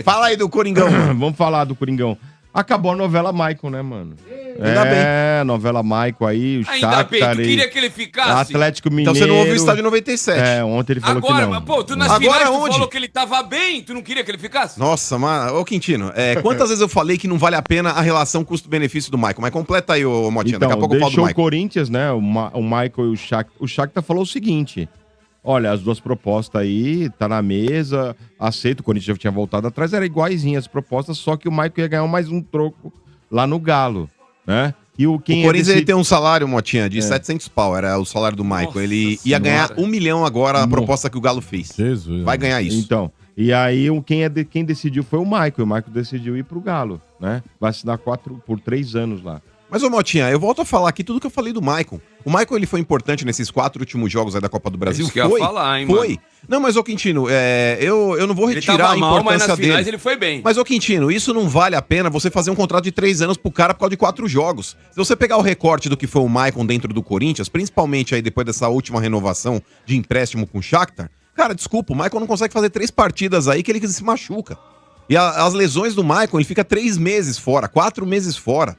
Fala aí do Coringão. Vamos falar do Coringão. Acabou a novela Michael, né, mano? Ainda bem. Novela Michael aí, o Ainda bem, Shakhtar tu aí, queria que ele ficasse? Atlético Mineiro. Então você não ouviu o estádio 97. Ontem ele falou Agora, que não. mas, pô, tu nas Agora finais tu onde? falou que ele tava bem, tu não queria que ele ficasse? Nossa, mano. Ô, Quintino, quantas vezes eu falei que não vale a pena a relação custo-benefício do Michael? Mas completa aí, ô Motinha. Então, Daqui a pouco eu falo do deixou o Michael. Corinthians, né, o Michael e o Shakhtar. O Shakhtar falou o seguinte, olha, as duas propostas aí, tá na mesa, aceito, o Corinthians já tinha voltado atrás, era iguaizinha as propostas, só que o Michael ia ganhar mais um troco lá no Galo, né? E o Corinthians ele tem um salário, Motinha, de 700 pau, era o salário do Michael. Nossa Ele ia senhora. ganhar 1 milhão agora, a proposta que o Galo fez. Jesus. Vai ganhar isso. Então, e aí quem decidiu foi o Michael. O Michael decidiu ir pro Galo, né? Vai assinar por 3 anos lá. Mas, ô Motinha, eu volto a falar aqui tudo que eu falei do Michael. O Michael, ele foi importante nesses 4 últimos jogos aí da Copa do Brasil. Isso que eu ia falar, hein, Foi. mano. Não, mas, ô Quintino, eu não vou Ele retirar tava a mal, mas importância nas finais dele. ele foi bem. Mas, ô Quintino, isso não vale a pena você fazer um contrato de 3 anos pro cara por causa de 4 jogos. Se você pegar o recorte do que foi o Michael dentro do Corinthians, principalmente aí depois dessa última renovação de empréstimo com o Shakhtar, cara, desculpa, o Michael não consegue fazer 3 partidas aí que ele se machuca. E as lesões do Michael, ele fica 3 meses fora, 4 meses fora.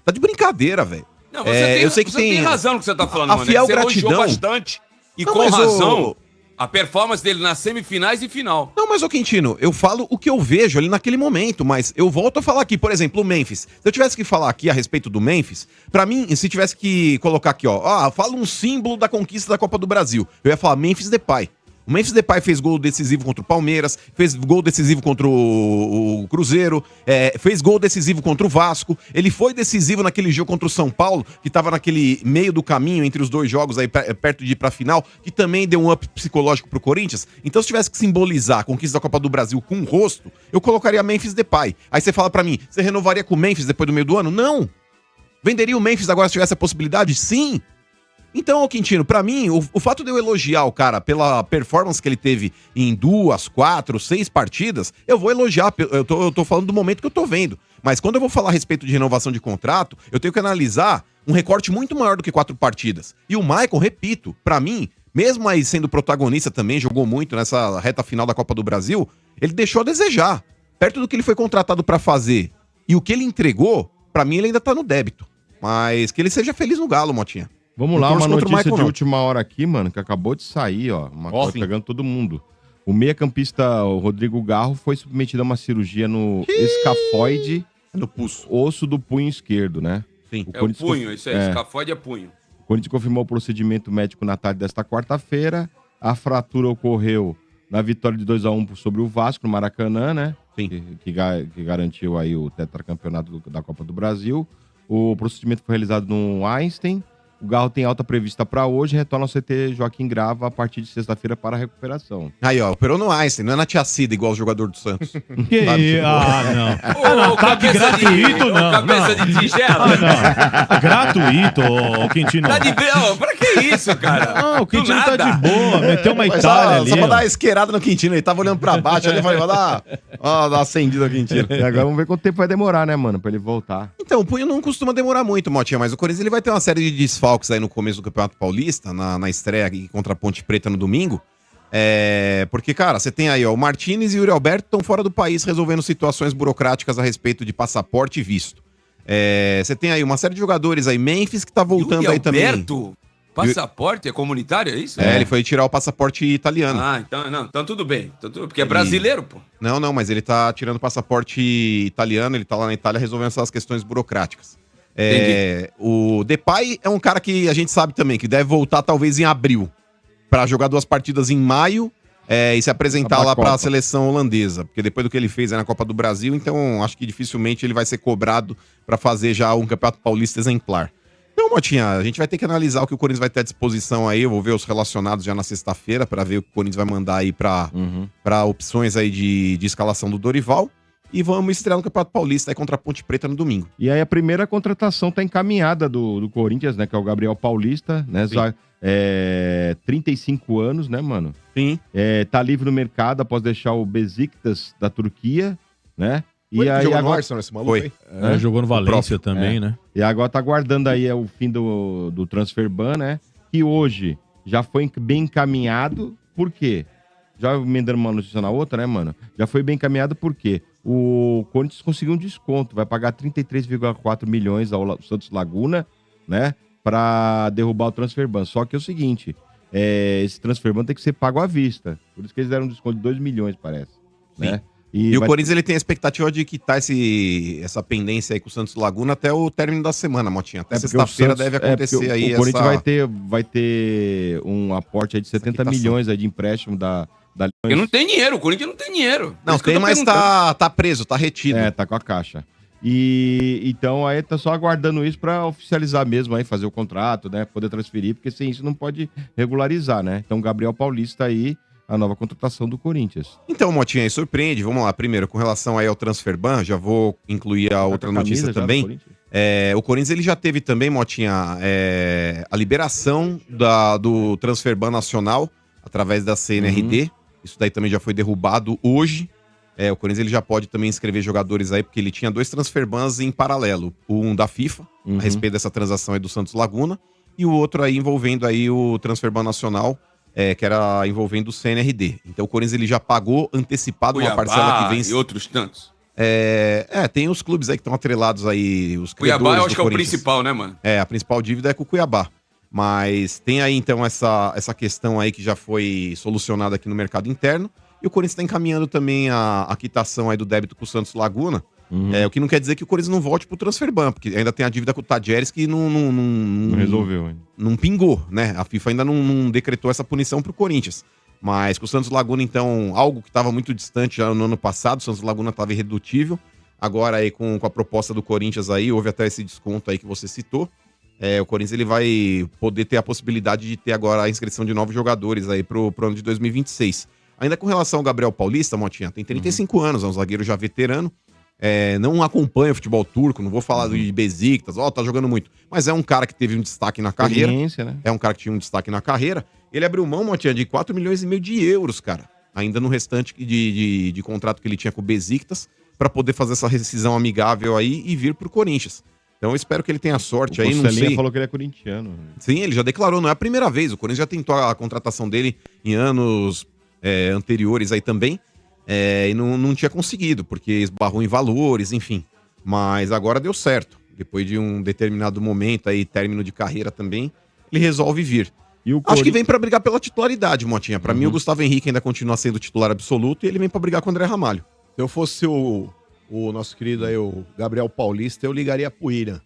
Tá de brincadeira, velho. Não, você eu sei que você tem razão no que você tá falando, a mano. fiel Você elogiou gratidão. bastante. E Não, com mas razão, a performance dele nas semifinais e final. Não, mas, ô Quintino, eu falo o que eu vejo ali naquele momento, mas eu volto a falar aqui, por exemplo, o Memphis. Se eu tivesse que falar aqui a respeito do Memphis, pra mim, se tivesse que colocar aqui, fala um símbolo da conquista da Copa do Brasil, eu ia falar Memphis Depay. O Memphis Depay fez gol decisivo contra o Palmeiras, fez gol decisivo contra o Cruzeiro, fez gol decisivo contra o Vasco. Ele foi decisivo naquele jogo contra o São Paulo, que tava naquele meio do caminho entre os 2 jogos aí, perto de ir pra final, que também deu um up psicológico pro Corinthians. Então, se tivesse que simbolizar a conquista da Copa do Brasil com um rosto, eu colocaria Memphis Depay. Aí você fala pra mim, você renovaria com o Memphis depois do meio do ano? Não! Venderia o Memphis agora se tivesse a possibilidade? Sim! Então, Quintino, pra mim, o fato de eu elogiar o cara pela performance que ele teve em 2, 4, 6 partidas, eu vou elogiar, eu tô falando do momento que eu tô vendo. Mas quando eu vou falar a respeito de renovação de contrato, eu tenho que analisar um recorte muito maior do que 4 partidas. E o Michael, repito, pra mim, mesmo aí sendo protagonista também, jogou muito nessa reta final da Copa do Brasil, ele deixou a desejar. Perto do que ele foi contratado pra fazer e o que ele entregou, pra mim ele ainda tá no débito. Mas que ele seja feliz no Galo, Motinha. Vamos lá, uma notícia de última hora aqui, mano, que acabou de sair, ó. Uma coisa pegando todo mundo. O meia-campista Rodrigo Garro foi submetido a uma cirurgia no escafoide, no pulso, osso do punho esquerdo, né? Sim. É o punho, isso aí, escafoide é punho. O Corinthians confirmou o procedimento médico na tarde desta quarta-feira. A fratura ocorreu na vitória de 2-1 sobre o Vasco, no Maracanã, né? Sim. Que garantiu aí o tetracampeonato da Copa do Brasil. O procedimento foi realizado no Einstein. O Garro tem alta prevista para hoje, retorna ao CT Joaquim Grava a partir de sexta-feira para a recuperação. Aí, ó, operou no Einstein, não é na Tia Cida, igual o jogador do Santos. Que não. Ô, Tá de gratuito, não. Cabeça de tigela. Não. Gratuito, ô Quintino. Tá de... Pra que isso, cara? Não, o Quintino Do tá nada. de boa, meteu uma Mas Itália ali. só pra ó. dar uma esquerada no Quintino, ele tava olhando pra baixo, ali eu falei, dar uma acendida no Quintino. E agora vamos ver quanto tempo vai demorar, né, mano, pra ele voltar. Então, o punho não costuma demorar muito, Motinha, mas o Corinthians ele vai ter uma série de desfalques aí no começo do Campeonato Paulista, na estreia aqui contra a Ponte Preta no domingo. Porque, cara, você tem aí, ó, o Martínez e o Yuri Alberto estão fora do país resolvendo situações burocráticas a respeito de passaporte e visto. Você tem aí uma série de jogadores aí, Memphis, que tá voltando Yuri aí também. Alberto? Passaporte? É comunitário, é isso? Ele foi tirar o passaporte italiano. Ah, então tudo bem. Porque é brasileiro, pô. Não, mas ele tá tirando o passaporte italiano, ele tá lá na Itália resolvendo essas questões burocráticas. O Depay é um cara que a gente sabe também, que deve voltar talvez em abril, pra jogar 2 partidas em maio e se apresentar lá pra seleção holandesa, porque depois do que ele fez aí na Copa do Brasil, então acho que dificilmente ele vai ser cobrado pra fazer já um Campeonato Paulista exemplar. Então, Motinha, a gente vai ter que analisar o que o Corinthians vai ter à disposição aí. Eu vou ver os relacionados já na sexta-feira pra ver o que o Corinthians vai mandar aí pra opções aí de escalação do Dorival. E vamos estrear no Campeonato Paulista aí contra a Ponte Preta no domingo. E aí a primeira contratação tá encaminhada do Corinthians, né? Que é o Gabriel Paulista, né? 35 anos, né, mano? Sim. Tá livre no mercado após deixar o Besiktas da Turquia, né? Foi E aí jogou no agora... Arsenal esse maluco aí? Jogou no Valência também, né? E agora tá aguardando aí o fim do transfer ban, né? Que hoje já foi bem encaminhado. Por quê? já emendando uma notícia na outra, né, mano? Já foi bem encaminhado porque o Corinthians conseguiu um desconto, vai pagar 33,4 milhões ao Santos Laguna, né, pra derrubar o transfer ban. Só que é o seguinte, esse transfer ban tem que ser pago à vista. Por isso que eles deram um desconto de 2 milhões, parece, né? E o Corinthians ele tem a expectativa de quitar essa pendência aí com o Santos Laguna até o término da semana, Motinha. Até sexta-feira deve acontecer aí o Corinthians vai ter um aporte aí de 70 milhões aí de empréstimo da Porque não tem dinheiro, o Corinthians não tem dinheiro. Não, tem, mas tá preso, tá retido. Tá com a caixa. E então aí tá só aguardando isso pra oficializar mesmo aí, fazer o contrato, né? Poder transferir, porque sem isso não pode regularizar, né? Então, Gabriel Paulista aí, a nova contratação do Corinthians. Então, Motinha, aí surpreende. Vamos lá, primeiro, com relação aí ao transfer ban, já vou incluir a outra notícia também. O Corinthians ele já teve também, Motinha, a liberação do transfer ban nacional através da CNRD. Isso daí também já foi derrubado hoje. O Corinthians ele já pode também inscrever jogadores aí, porque ele tinha 2 transfer bans em paralelo. Um da FIFA, a respeito dessa transação aí do Santos Laguna, e o outro aí envolvendo aí o transfer ban nacional, que era envolvendo o CNRD. Então o Corinthians ele já pagou antecipado Cuiabá, uma parcela que vem... e outros tantos. Tem os clubes aí que estão atrelados aí, os Cuiabá eu acho que é o principal, né, mano? A principal dívida é com o Cuiabá. Mas tem aí, então, essa questão aí que já foi solucionada aqui no mercado interno. E o Corinthians está encaminhando também a quitação aí do débito com o Santos Laguna. O que não quer dizer que o Corinthians não volte pro transfer ban, porque ainda tem a dívida com o Tadjeres que não resolveu ainda. Não pingou, né? A FIFA ainda não decretou essa punição pro Corinthians. Mas com o Santos Laguna, então, algo que estava muito distante já no ano passado, o Santos Laguna estava irredutível. Agora aí com a proposta do Corinthians aí, houve até esse desconto aí que você citou. O Corinthians ele vai poder ter a possibilidade de ter agora a inscrição de novos jogadores aí pro ano de 2026. Ainda com relação ao Gabriel Paulista, Motinha, tem 35 anos, é um zagueiro já veterano. Não acompanha o futebol turco, não vou falar de Besiktas, tá jogando muito. Mas é um cara que teve um destaque na carreira. Né? É um cara que tinha um destaque na carreira. Ele abriu mão, Motinha, de 4 milhões e meio de euros, cara. Ainda no restante de contrato que ele tinha com o Besiktas, para poder fazer essa rescisão amigável aí e vir pro Corinthians. Então eu espero que ele tenha sorte aí, não sei. Falou que ele é corintiano. Sim, ele já declarou, não é a primeira vez. O Corinthians já tentou a contratação dele em anos anteriores aí também. E não tinha conseguido, porque esbarrou em valores, enfim. Mas agora deu certo. Depois de um determinado momento aí, término de carreira também, ele resolve vir. Acho que vem pra brigar pela titularidade, Motinha. Pra mim, o Gustavo Henrique ainda continua sendo titular absoluto e ele vem pra brigar com o André Ramalho. Se eu fosse o nosso querido aí, o Gabriel Paulista, eu ligaria pro William.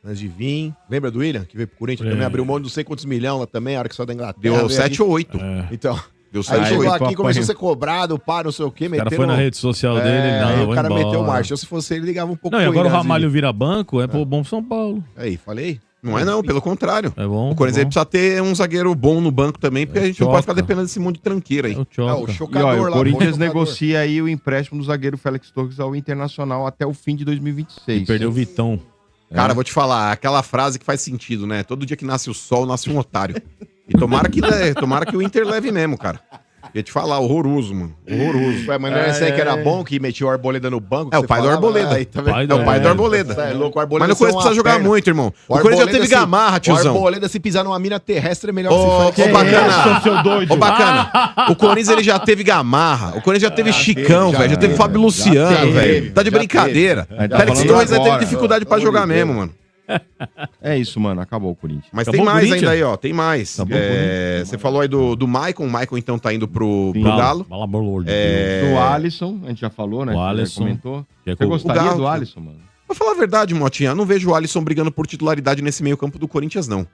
Antes de vir. Lembra do William? Que veio pro Corinthians, também abriu mão de não sei quantos milhões lá também, a hora que saiu da Inglaterra. Deu 7 ou 8. Então... Deu aí chegou aí, aqui, começou a ser cobrado, não sei o quê. O cara foi na rede social dele, aí o cara meteu marcha. Se fosse ele, ligava um pouco. Não, e agora o Ramalho vira banco, bom São Paulo. Aí, falei. Não é não, pelo contrário. É bom. O Corinthians precisa ter um zagueiro bom no banco também, porque a gente não pode ficar dependendo desse monte de tranqueira aí. O chocador o Corinthians negocia aí o empréstimo do zagueiro Félix Torres ao Internacional até o fim de 2026. E perdeu o Vitão. Cara, vou te falar, aquela frase que faz sentido, né? Todo dia que nasce o sol, nasce um otário. E tomara que o Inter leve mesmo, cara. Ia te falar, horroroso, mano. Horroroso. Mas não é esse aí que era bom, que metia o Arboleda no banco? É o pai do Arboleda. É o pai do Arboleda. É louco, o Arboleda. Mas no Corinthians precisa jogar muito, irmão. O Corinthians já teve Gamarra, tiozão. O Arboleda, se pisar numa mina terrestre, é melhor que se bacana. Seu doido. Ô, bacana. O Corinthians, ele já teve Gamarra. O Corinthians já teve Chicão, velho. Já teve Fábio Luciano, velho. Tá de brincadeira. Félix Torres vai ter dificuldade pra jogar mesmo, mano. É isso, mano. Acabou o Corinthians. Mas tem mais ainda aí, ó. Tem mais. Você falou aí do Maicon. O Maicon, então, tá indo pro Galo. Do Alisson, a gente já falou, né? O Alisson. Comentou. Você gostaria do Alisson, mano? Pra falar a verdade, Motinha, eu não vejo o Alisson brigando por titularidade nesse meio-campo do Corinthians, não.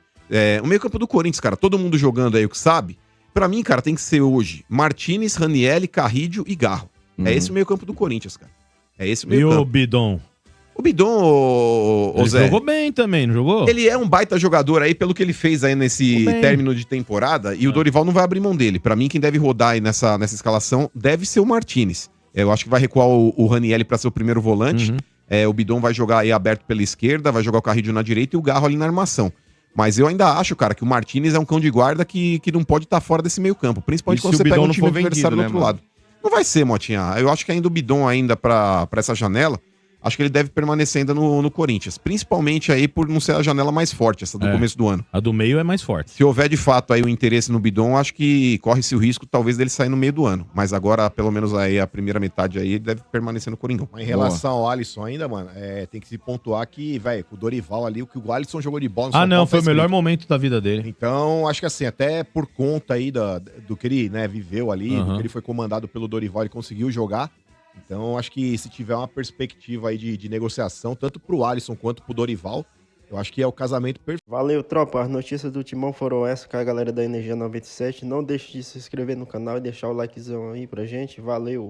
O meio-campo do Corinthians, cara, todo mundo jogando aí o que sabe. Pra mim, cara, tem que ser hoje Martinez, Ranieri, Carrídio e Garro. É esse o meio-campo do Corinthians, cara. É esse o meio-campo. E o Bidon? O Bidon, ele Zé, jogou bem também, não jogou? Ele é um baita jogador aí, pelo que ele fez aí nesse término de temporada, e o Dorival não vai abrir mão dele. Pra mim, quem deve rodar aí nessa escalação deve ser o Martinez. Eu acho que vai recuar o Ranieri pra ser o primeiro volante. O Bidon vai jogar aí aberto pela esquerda, vai jogar o Carrídio na direita e o Garro ali na armação. Mas eu ainda acho, cara, que o Martinez é um cão de guarda que não pode estar fora desse meio campo. Principalmente quando você pega um time adversário do outro lado. Não vai ser, Motinha. Eu acho que ainda o Bidon ainda pra essa janela. acho que ele deve permanecer ainda no Corinthians. Principalmente aí por não ser a janela mais forte, essa do começo do ano. A do meio é mais forte. Se houver de fato aí o interesse no Bidon, acho que corre-se o risco talvez dele sair no meio do ano. Mas agora, pelo menos aí a primeira metade aí, ele deve permanecer no Coringão. Mas em relação ao Alisson ainda, mano, tem que se pontuar que, velho, com o Dorival ali, o que o Alisson jogou de bola no Ah, não, Paulo foi o tá melhor escrito. momento da vida dele. Então, acho que assim, até por conta aí do que ele, né, viveu ali, do que ele foi comandado pelo Dorival, ele conseguiu jogar. Então, acho que se tiver uma perspectiva aí de negociação, tanto pro Alisson quanto pro Dorival, eu acho que é o casamento perfeito. Valeu, tropa. As notícias do Timão foram essas com a galera da Energia 97. Não deixe de se inscrever no canal e deixar o likezão aí pra gente. Valeu.